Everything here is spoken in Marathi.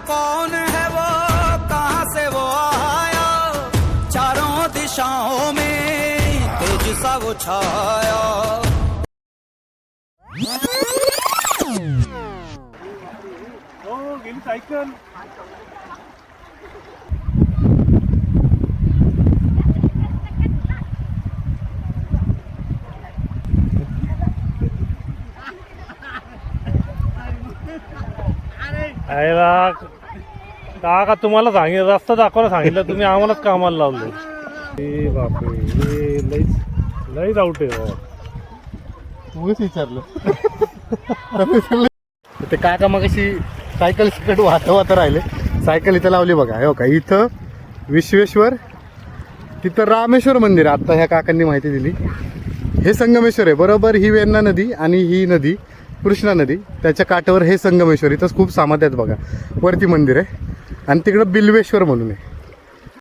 कौन है वो, कहां से वो आया, चारों दिशाओं में तेज सा वो छाया। गेली सायकल. आयला का तुम्हाला सांगितलं, रस्ता दाखवायला सांगितलं, तुम्ही आम्हालाच कामाला लावलं. ए बापरे, हे लईच आउट आहे बाबा. उगच विचारलं. ते काका मग अशी सायकल सिकट वाहता राहिले. सायकल इथं लावली बघा. हो का, इथं विश्वेश्वर, तिथं रामेश्वर मंदिर. आत्ता ह्या काकांनी माहिती दिली. हे संगमेश्वर आहे बरोबर. ही वेण्णा नदी आणि ही नदी कृष्णा नदी, त्याच्या काठावर हे संगमेश्वर. इथंच खूप समाधी आहेत बघा. वरती मंदिर आहे आणि तिकडं बिल्वेश्वर म्हणून आहे.